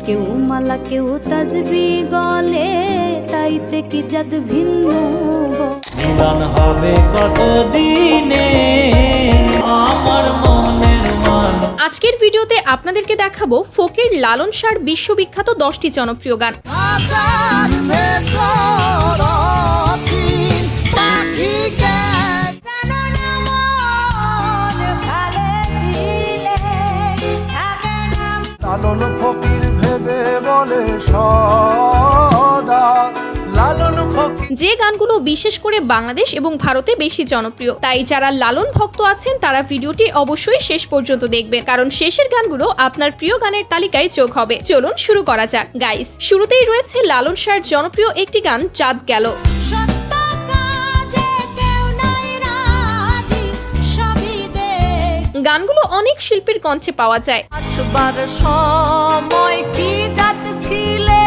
কেউ মালা কেউ তাসবি গলে, তাইতে কি জাত ভিন্ন মিলন হবে কত দিনে আমার মনের মান। আজকের ভিডিওতে আপনাদেরকে দেখাবো ফকির লালন শাহর বিশ্ববিখ্যাত 10টি জনপ্রিয় গান। লালন ফকির ভেবে বলে সদা, লালন ফকির। যে গানগুলো বিশেষ করে বাংলাদেশ এবং ভারতে বেশি জনপ্রিয়, তাই যারা লালন ভক্ত আছেন তারা ভিডিওটি অবশ্যই শেষ পর্যন্ত দেখবেন, কারণ শেষের গানগুলো আপনার প্রিয় গানের তালিকায় যোগ হবে। চলুন শুরু করা যাক গাইস। শুরুতেই রয়েছে লালন শাহর জনপ্রিয় একটি গান, চাঁদ গেল। গানগুলো অনেক শিল্পীর কণ্ঠে পাওয়া যায়। সময় কি জাত ছিলে,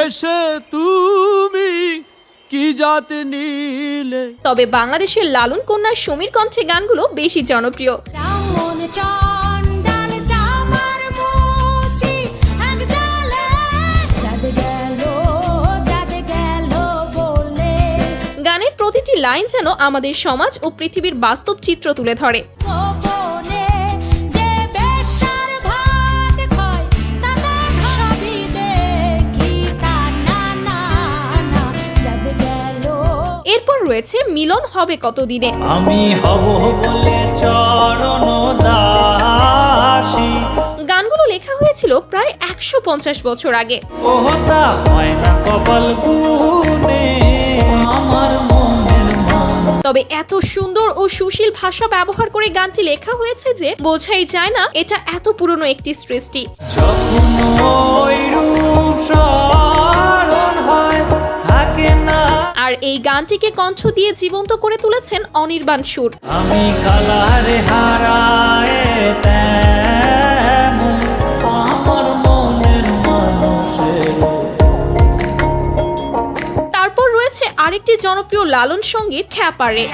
এসে তুমি কি জাত নিলে। তবে বাংলাদেশের লালন কন্যা সুমির কণ্ঠে গানগুলো বেশি জনপ্রিয়। গানের প্রতিটি লাইন যেন আমাদের সমাজ ও পৃথিবীর বাস্তব চিত্র তুলে ধরে। এরপর রয়েছে মিলন হবে কতদিনে। আমি হব বলে চরণ দাসী। গানগুলো লেখা হয়েছিল প্রায় 150 বছর আগে। ওহতা হয় না কপাল গুনে আমার মনের মান। তবে এত সুন্দর ও সুশীল ভাষা ব্যবহার করে গানটি লেখা হয়েছে যে বোঝাই যায় না এটা এত পুরনো একটি সৃষ্টি। যখন ওই রূপ স্মরণ হয় থাকে না। আর এই গানটিকে কণ্ঠ দিয়ে জীবন্ত করে তুলেছেন অনির্বাণ সুর। আমি কালারে হারায় তেমন আমার মনের মানুষের। তারপর রয়েছে আরেকটি জনপ্রিয় লালন সঙ্গীত, খ্যাপারে।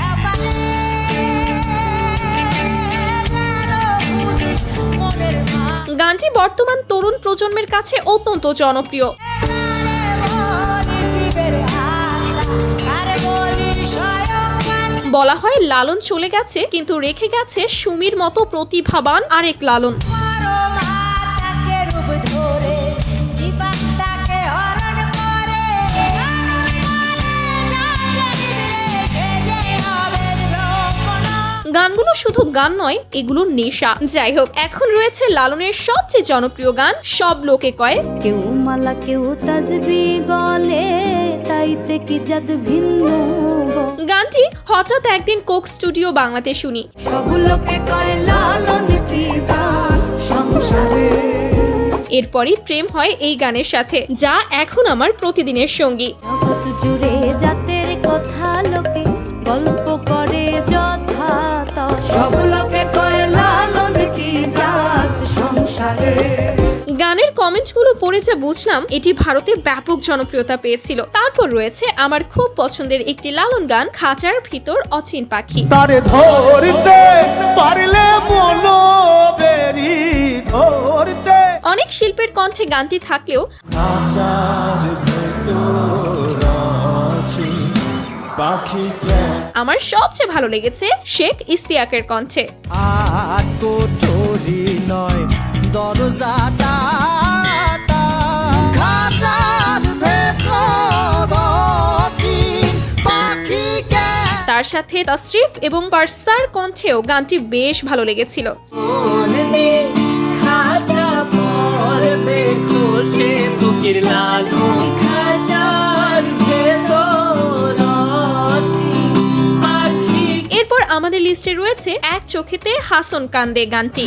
গানটি বর্তমান তরুণ প্রজন্মের কাছে অত্যন্ত জনপ্রিয়। বলা হয় লালন চলে গেছে কিন্তু রেখে গেছে সুমির মতো প্রতিভাবান আরেক লালন। গানগুলো শুধু গান নয়, এগুলো নেশা। যাই হোক, এখন রয়েছে লালনের সবচেয়ে জনপ্রিয় গান, সব লোকে কয়। কেউ মালা কেউ তাসবি গলে, তাইতে কি জাত ভিন্ন গানটি হঠাৎ একদিন কোক স্টুডিও বাংলাতে শুনি। সব লোকে কয় লালন কি জাত সংসারে। এরপরই প্রেম হয় এই গানের সাথে, যা এখন আমার প্রতিদিনের সঙ্গী। জগৎ জুড়ে জাতের কথা লোকে গল্প করে যথা, সব লোকে কয় লালন কি জাত সংসারে। গানের কমেন্টগুলো পড়ে যা বুঝলাম এটি ভারতে ব্যাপক জনপ্রিয়তা পেয়েছিল। তারপর রয়েছে আমার খুব পছন্দের একটি লালন গান, খাঁচার ভিতর অচিন পাখি। তারে ধরতে পারলে মনো বেরি ধরতে। অনেক শিল্পের কণ্ঠে গানটি থাকলেও খাঁচার ভেতর অচিন পাখি আমার সবচেয়ে ভালো লেগেছে শেখ ইস্তিয়াকের কণ্ঠে। কোঠরি নয় দরজাটা, খাঁচার ভেতর অচিন পাখিকে। তার সাথে তাসরিফ এবং পারসার কণ্ঠেও গানটি বেশ ভালো লেগেছিল। এরপর আমাদের লিস্টে রয়েছে এক চোখেতে হাসন কান্দে গানটি।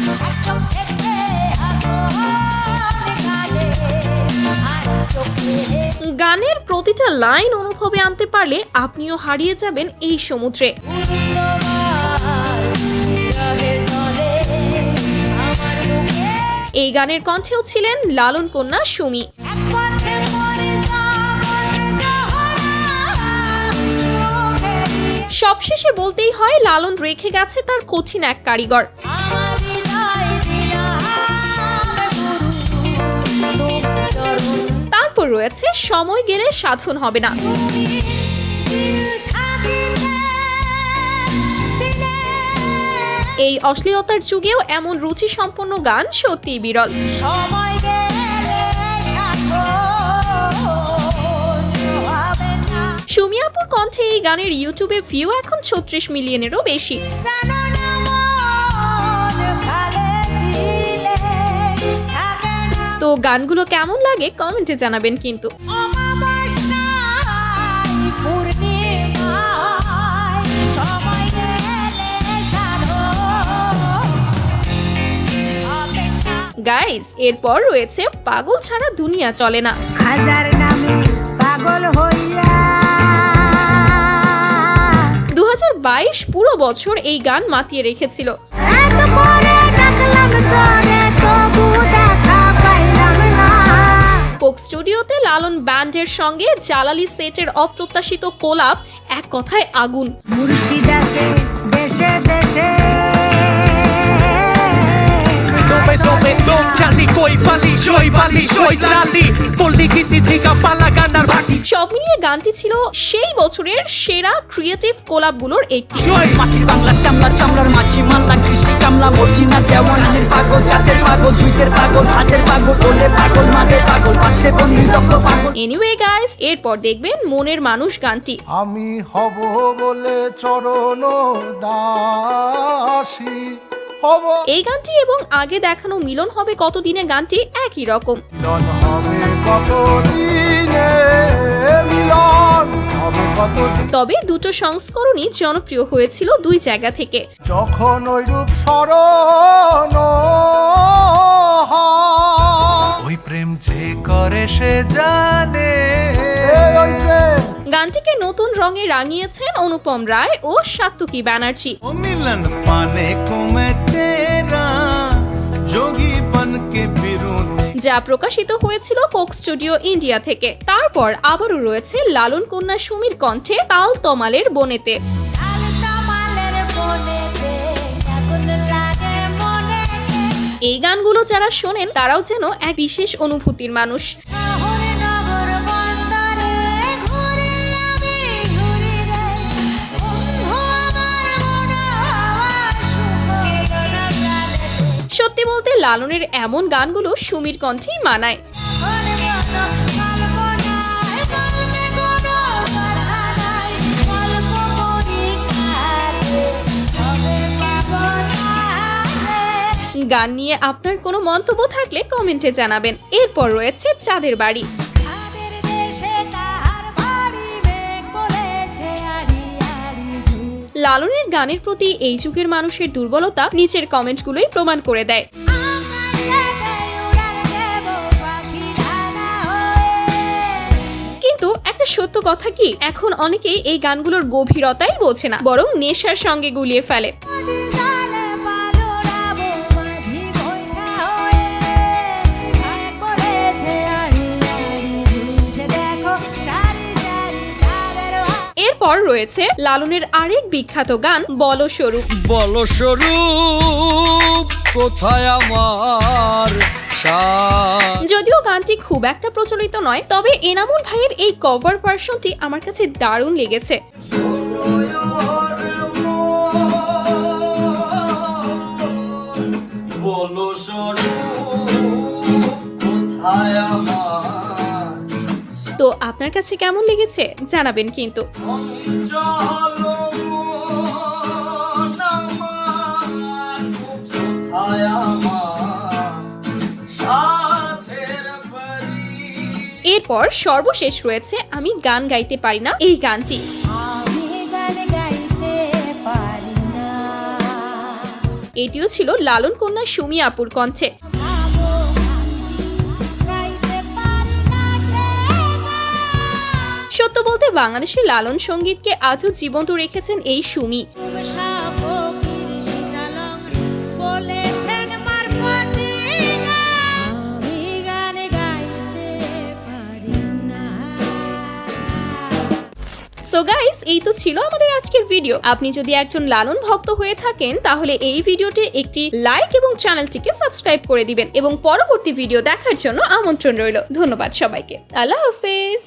গানের প্রতিটা লাইন অনুভবে আনতে পারলে আপনিও হারিয়ে যাবেন এই সমুদ্রে। এই গানের কণ্ঠেও ছিলেন লালন কন্যা সুমি। সবশেষে বলতেই হয় লালন রেখে গেছে তার কঠিন এক কারিগর। রয়েছে সময় গেলে সাধন হবে না। এই অশ্লীলতার যুগেও এমন রুচি সম্পন্ন গান সত্যিই বিরল। সুমি আপুর কণ্ঠে এই গানের ইউটিউবে ভিউ এখন 36 মিলিয়নেরও বেশি। তো গানগুলো কেমন লাগে কমেন্টে জানাবেন কিন্তু। গাইস, এরপর রয়েছে পাগল ছাড়া দুনিয়া চলে না। হাজার নামে পাগল হইয়া 2022 পুরো বছর এই গান মাতিয়ে রেখেছিল। এত করে ডাকলাম তোরে তবু দেখা পাইলাম না। কোক স্টুডিওতে লালন ব্যান্ডের সঙ্গে জালালি সেটের অপ্রত্যাশিত কোলাপ এক কথায় আগুন। মুর্শিদ আছে দেশে দেশে সব মিলিয়ে গানটি ছিল সেই বছরের সেরা ক্রিয়েটিভ কোলাপগুলোর একটি। মাটির বাংলা শ্যামলা চামড়ার মাছি মাল্লা কৃষি কামলা মর্জিনা দেওয়ানের পাগল জাতের পাগল জুইতের পাগল হাতের পাগল ওলে পাগল মাদের পাগল পাশে বন্দি দক্ষ পাগল। এনিওয়ে গাইস, এরপর দেখবেন মনের মানুষ গানটি। আমি হব বলে চরণ দাসী হব, এই গানটি এবং আগে দেখানো মিলন হবে কতদিনে গানটি একই রকম। মিলন হবে কতদিনে, মিলন হবে কতদিন, তবে দুটো সংস্করণই জনপ্রিয় হয়েছিল দুই জায়গা থেকে। যখন ওই রূপ স্মরণ হয়, ওই প্রেম যে করে সে জানে। ওই প্রেম গানটিকে নতুন রঙে রাঙিয়েছেন অনুপম রায় ও সাত্তকী ব্যানার্জি। ओ मिलन पाने को मैं तेरा जोगी बन के फिरूं। যা প্রকাশিত হয়েছিল কোক স্টুডিও ইন্ডিয়া থেকে। তারপর আবারও রয়েছে লালন কন্যা সুমির কণ্ঠে তাল তমালের বনেতে। এই গানগুলো যারা শোনেন তারাও যেন এক বিশেষ অনুভূতির মানুষ। সত্যি বলতে লালনের এমন গানগুলো সুমির কণ্ঠেই মানায়। গান নিয়ে আপনার কোনো মন্তব্য থাকলে কমেন্টে জানাবেন। এরপর রয়েছে চাঁদের বাড়ি। লালনের গানের প্রতি এই যুগের মানুষের দুর্বলতা নিচের কমেন্টগুলোই প্রমাণ করে দেয়। কিন্তু একটা সত্য কথা কি, এখন অনেকেই এই গানগুলোর গভীরতাই বোঝে না, বরং নেশার সঙ্গে গুলিয়ে ফেলে। এরপর রয়েছে লালনের আরেক বিখ্যাত গান বলস্বরূপ। বলস্বরূপ কোথায় আমার সাজ, যদিও গানটি খুব একটা প্রচলিত নয়, তবে এনামুল ভাইয়ের এই কভার ভার্সনটি আমার কাছে দারুণ লেগেছে। তো আপনার কাছে কেমন লেগেছে জানাবেন কিন্তু। এরপর সর্বশেষ রয়েছে আমি গান গাইতে পারি না এই গানটি। এটিও ছিল লালন কন্যা সুমি আপুর কণ্ঠে। সত্য বলতে বাংলাদেশে লালন সঙ্গীতকে আজও জীবন্ত রেখেছেন এই সুমি। সো গাইস, এই তো ছিল আমাদের আজকের ভিডিও। আপনি যদি একজন লালন ভক্ত হয়ে থাকেন তাহলে এই ভিডিওতে একটি লাইক এবং চ্যানেলটিকে সাবস্ক্রাইব করে দিবেন এবং পরবর্তী ভিডিও দেখার জন্য আমন্ত্রণ রইল। ধন্যবাদ সবাইকে। আল্লাহ হাফেজ।